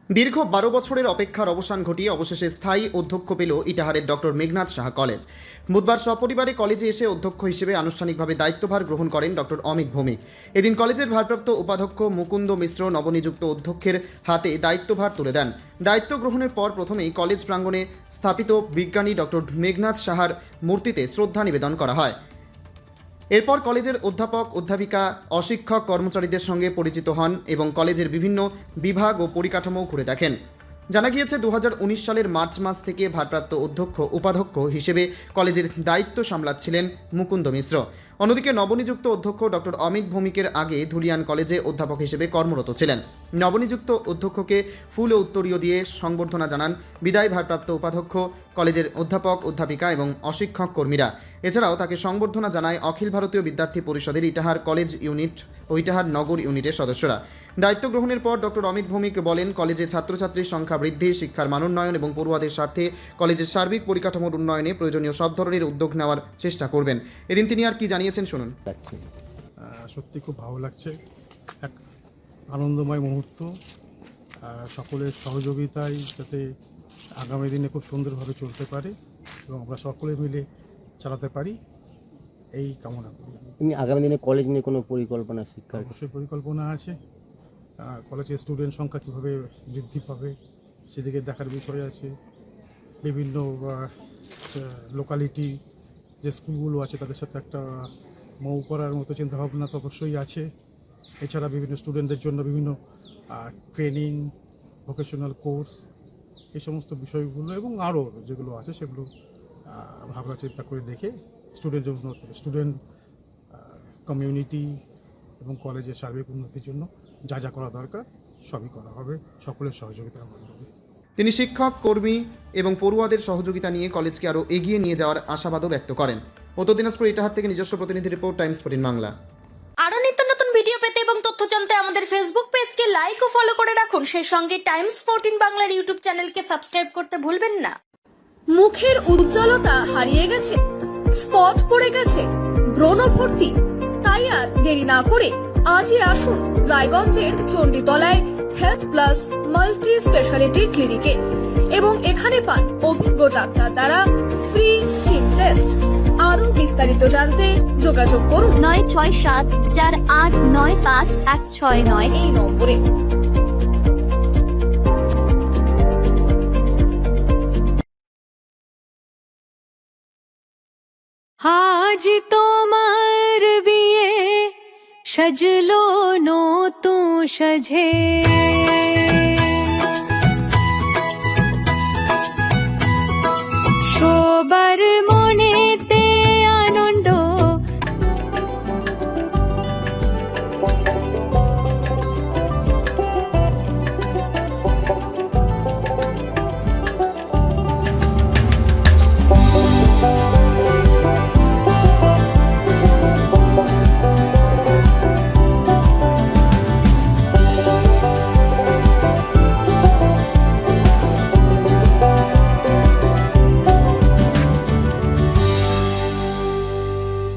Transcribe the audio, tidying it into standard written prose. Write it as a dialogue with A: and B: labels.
A: দীর্ঘ 12 বছরের অপেক্ষার অবসান ঘটিয়ে অবশেষে স্থায়ী অধ্যক্ষ পেল ইটাহারের ডক্টর মেঘনাথ সাহা কলেজ। বুধবার সপরিবারে কলেজে এসে অধ্যক্ষ হিসেবে আনুষ্ঠানিকভাবে দায়িত্বভার গ্রহণ করেন ডক্টর অমিত ভৌমিক। এদিন কলেজের ভারপ্রাপ্ত উপাধ্যক্ষ মুকুন্দ মিশ্র নবনিযুক্ত অধ্যক্ষের হাতে দায়িত্বভার তুলে দেন। দায়িত্ব গ্রহণের পর প্রথমেই কলেজ প্রাঙ্গণে স্থাপিত বিজ্ঞানী ডক্টর মেঘনাথ সাহার মূর্তিতে শ্রদ্ধা নিবেদন করা হয়। এরপর কলেজের অধ্যাপক অধ্যাপিকা অশিক্ষক কর্মচারীদের সঙ্গে পরিচিত হন এবং কলেজের বিভিন্ন বিভাগ ও পরিকাঠামো ঘুরে দেখেন। জানা গিয়েছে 2019 সালের মার্চ মাস থেকে ভারপ্রাপ্ত অধ্যক্ষ উপাধ্যক্ষ হিসেবে কলেজের দায়িত্ব সামলাচ্ছিলেন মুকুন্দ মিশ্র। অন্যদিকে নবনিযুক্ত অধ্যক্ষ ডক্টর অমিত ভৌমিকের আগে ধুলিয়ান কলেজে অধ্যাপক হিসেবে কর্মরত ছিলেন। নবনিযুক্ত অধ্যক্ষকে ফুল ও উত্তরীয় দিয়ে সংবর্ধনা জানান বিদায় ভারপ্রাপ্ত উপাধ্যক্ষ, কলেজের অধ্যাপক অধ্যাপিকা এবং অশিক্ষক কর্মীরা। এছাড়াও তাকে সংবর্ধনা জানায় অখিল ভারতীয় বিদ্যার্থী পরিষদের ইটাহার কলেজ ইউনিট ও ইটাহার নগর ইউনিটের সদস্যরা। দায়িত্ব গ্রহণের পর ডক্টর অমিত ভৌমিক বলেন, কলেজে ছাত্রছাত্রীর সংখ্যা বৃদ্ধি, শিক্ষার মানোন্নয়ন এবং পড়ুয়াদের স্বার্থে কলেজের সার্বিক পরিকাঠামোর উন্নয়নে প্রয়োজনীয় সব ধরনের উদ্যোগ নেওয়ার চেষ্টা করবেন। এদিন তিনি আর কি জানিয়েছেন শুনুন।
B: সত্যি খুব ভালো লাগছে, এক আনন্দময় মুহূর্ত। সকলের সহযোগিতায় যাতে আগামী দিনে খুব সুন্দরভাবে চলতে পারে এবং আমরা সকলে মিলে চালাতে পারি, এই কামনা করি।
C: আগামী দিনে কলেজ নিয়ে কোনো পরিকল্পনা? শিক্ষার
B: অবশ্যই পরিকল্পনা আছে। কলেজের স্টুডেন্ট সংখ্যা কীভাবে বৃদ্ধি পাবে সেদিকে দেখার বিষয় আছে। বিভিন্ন লোকালিটি যে স্কুলগুলো আছে তাদের সাথে একটা মৌ করার মতো চিন্তাভাবনা তো অবশ্যই আছে। এছাড়া বিভিন্ন স্টুডেন্টদের জন্য বিভিন্ন ট্রেনিং, ভোকেশনাল কোর্স, এই সমস্ত বিষয়গুলো এবং আরও যেগুলো আছে সেগুলো ভাবনা চিন্তা করে দেখে স্টুডেন্ট কমিউনিটি এবং কলেজের সার্বিক উন্নতির জন্য যা যা করা দরকার সবই করা হবে সকলের সহযোগিতার মাধ্যমে।
A: তিনি শিক্ষক, কর্মী এবং পড়ুয়াদের সহযোগিতা নিয়ে কলেজকে আরও এগিয়ে নিয়ে যাওয়ার আশাবাদও ব্যক্ত করেন। উত্তর দিনাজপুর ইটাহার থেকে নিজস্ব প্রতিনিধি রিপোর্ট, টাইমস 14 বাংলা।
D: আরো নিত্য নতুন ভিডিও পেতে এবং তথ্য জানতে আমাদের ফেসবুক পেজকে লাইক ও ফলো করে রাখুন। সেই সঙ্গে টাইমস 14 বাংলার ইউটিউব চ্যানেলকে সাবস্ক্রাইব করতে ভুলবেন না।
E: মুখের উজ্জ্বলতা হারিয়ে গেছে, স্পট পড়ে গেছে, ব্রণ ভর্তি, তাই আর দেরি না করে আজই আসুন রায়গঞ্জের চণ্ডীতলায় হেলথ প্লাস মাল্টি স্পেশালিটি ক্লিনিকে এবং এখানে পান অভিজ্ঞ ডাক্তার দ্বারা ফ্রি স্কিন টেস্ট। আরো বিস্তারিত জানতে যোগাযোগ করুন 9674895169 এই নম্বরে।
F: আজ তোমার বিয়ে সাজলো নতুন সাজে।